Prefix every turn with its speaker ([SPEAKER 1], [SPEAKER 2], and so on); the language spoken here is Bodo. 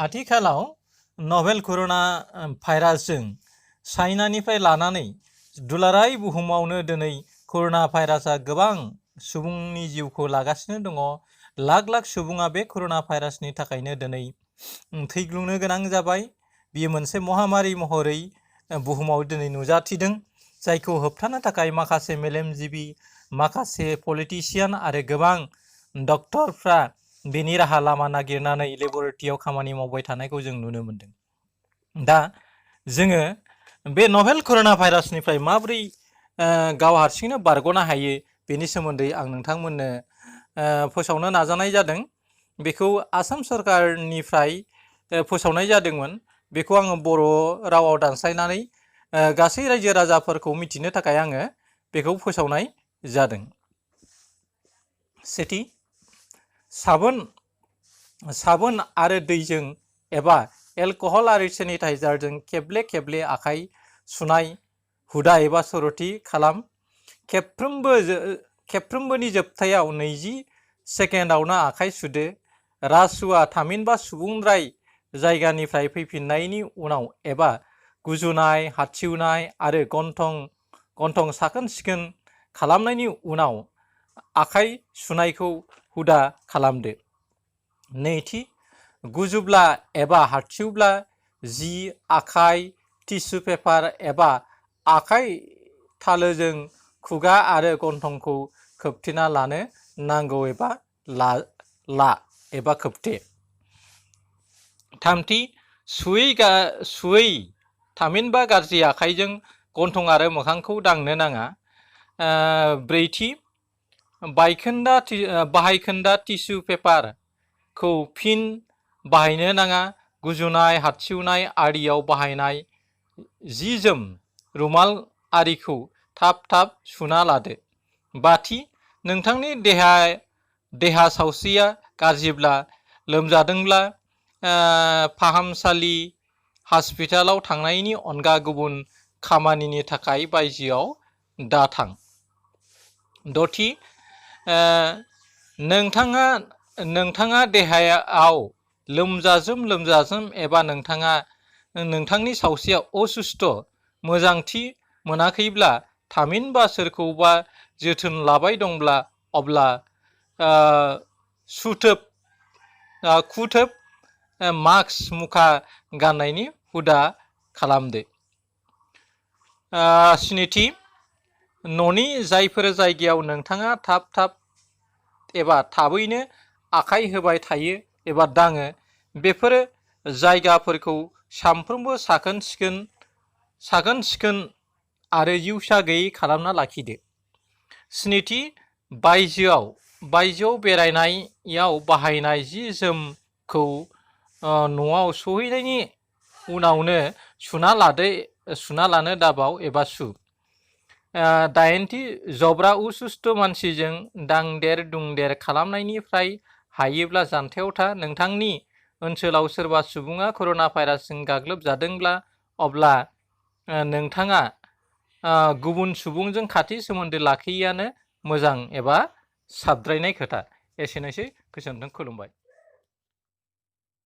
[SPEAKER 1] आथिखालाव नभेल करोना भाइरासजों चाइनानिफ्राय लानानै दुलाराय बुहुमावनो दिनै करोना भाइरासआ गोबां सुबुंनि जिउखौ लागासिनो दङ। लाख लाख सुबुङा बे करोना भाइरासनि थाखायनो दिनै थैग्लुंनो गोनां जाबाय। बेयो मोनसे महामारी महरै बुहुमाव दिनै नुजाथिदों, जायखौ होबथानो थाखाय माखासे मेलेमजिबि, माखासे पलिटिशियान आरो गोबां डक्टरफ्रा बेनि राहा लामा नागिरनानै लेबरेटरियाव खामानि मावबाय थानायखौ जों नुनो मोनदों। दा जोङो बे नभेल करोना भाइरासनिफ्राय माबोरै गाव हारसिंनो बारग'नो हायो बेनि सोमोन्दै आं नोंथांमोननो फोसावनो नाजानाय जादों। बेखौ आसाम सरकारनिफ्राय फोसावनाय जादोंमोन। बेखौ आङो बर' रावाव दानस्लायनानै गासै रायजो राजाफोरखौ मिथिनो थाखाय आङो बेखौ फोसावनाय जादों। सेथि, साबोन आरो दैजों एबा एलकहल आरो सेनिटाइजारजों खेबले खेबले आखाइ सुनाय हुदा एबा सरथि खालाम। खेबफ्रोमबोनि जोबथायाव 20 सेकेन्डावनो आखाइ सुदो। रासुवा थामहिनबा सुबुंद्राय जायगानिफ्राय फैफिननायनि उनाव एबा गुजुनाय, हादसिउनाय आरो गन्थं साखोन सिखोन खालामनायनि उनाव आखाइ सुनायखौ हुदा खालामदो। नैथि, गुजुब्ला एबा हादसिउब्ला जि, आखाइ, टिस्यु पेपार एबा आखाइ थालोजों खुगा आरो गन्थंखौ खोबथेना लानो नांगौ एबा ला एबा खोबथे। थामथि, सुयै थामहिनबा गाज्रि आखाइजों गन्थं आरो मोखांखौ दांनो नाङा। ब्रैथि, बाहायखोन्दा टिस्यु पेपारखौ फिन बाहायनो नाङा। गुजुनाय, हादसिउनाय आरियाव बाहायनाय जि-जोम, रुमाल आरिखौ थाब थाब सुना लादो। बाथि, नोंथांनि देहा सावस्रिया गाज्रिब्ला, लोमजादोंब्ला फाहामसालि हस्पिटालाव थांनायनि अनगा गुबुन खामानिनि थाखाय बायजोआव दाथां। दथि, नोंथाङा देहायाव लोमजाज्रोम एबा नोंथांनि सावस्रिया असुस्थ' मोजांथि मोनाखैब्ला थामहिनबा सोरखौबा जोथोन लाबाय दंब्ला अब्ला खुथोब मास्क मुखा गाननायनि हुदा खालामदो। स्निथि, न'नि जायफोर जायगायाव नोंथाङा थाब एबा थाबैनो आखाइ होबाय थायो एबा दाङो, बेफोर जायगाफोरखौ सानफ्रोमबो साखोन सिखोन आरो जिउसा गैयै खालामना लाखिदो। स्निथि, बायजोआव बेरायनायाव बाहायनाय जि-जोमखौ न'आव सौहैनायनि उनावनो सुना लानो दाबाव एबा सु। दाइनथि, जब्रा उसुस्थ' मानसिजों दांदेर-दुंदेर खालामनायनिफ्राय हायोब्ला जानथायाव था। नोंथांनि ओनसोलाव सोरबा सुबुङा करोना भाइरासजों गाग्लोबजादोंब्ला अब्ला नोंथाङा गुबुन सुबुंजों खाथि सोमोन्दो लाखियैआनो मोजां एबा साबद्रायनाय खोथा। एसेनोसै, गोजोन्थों, खुलुमबाय।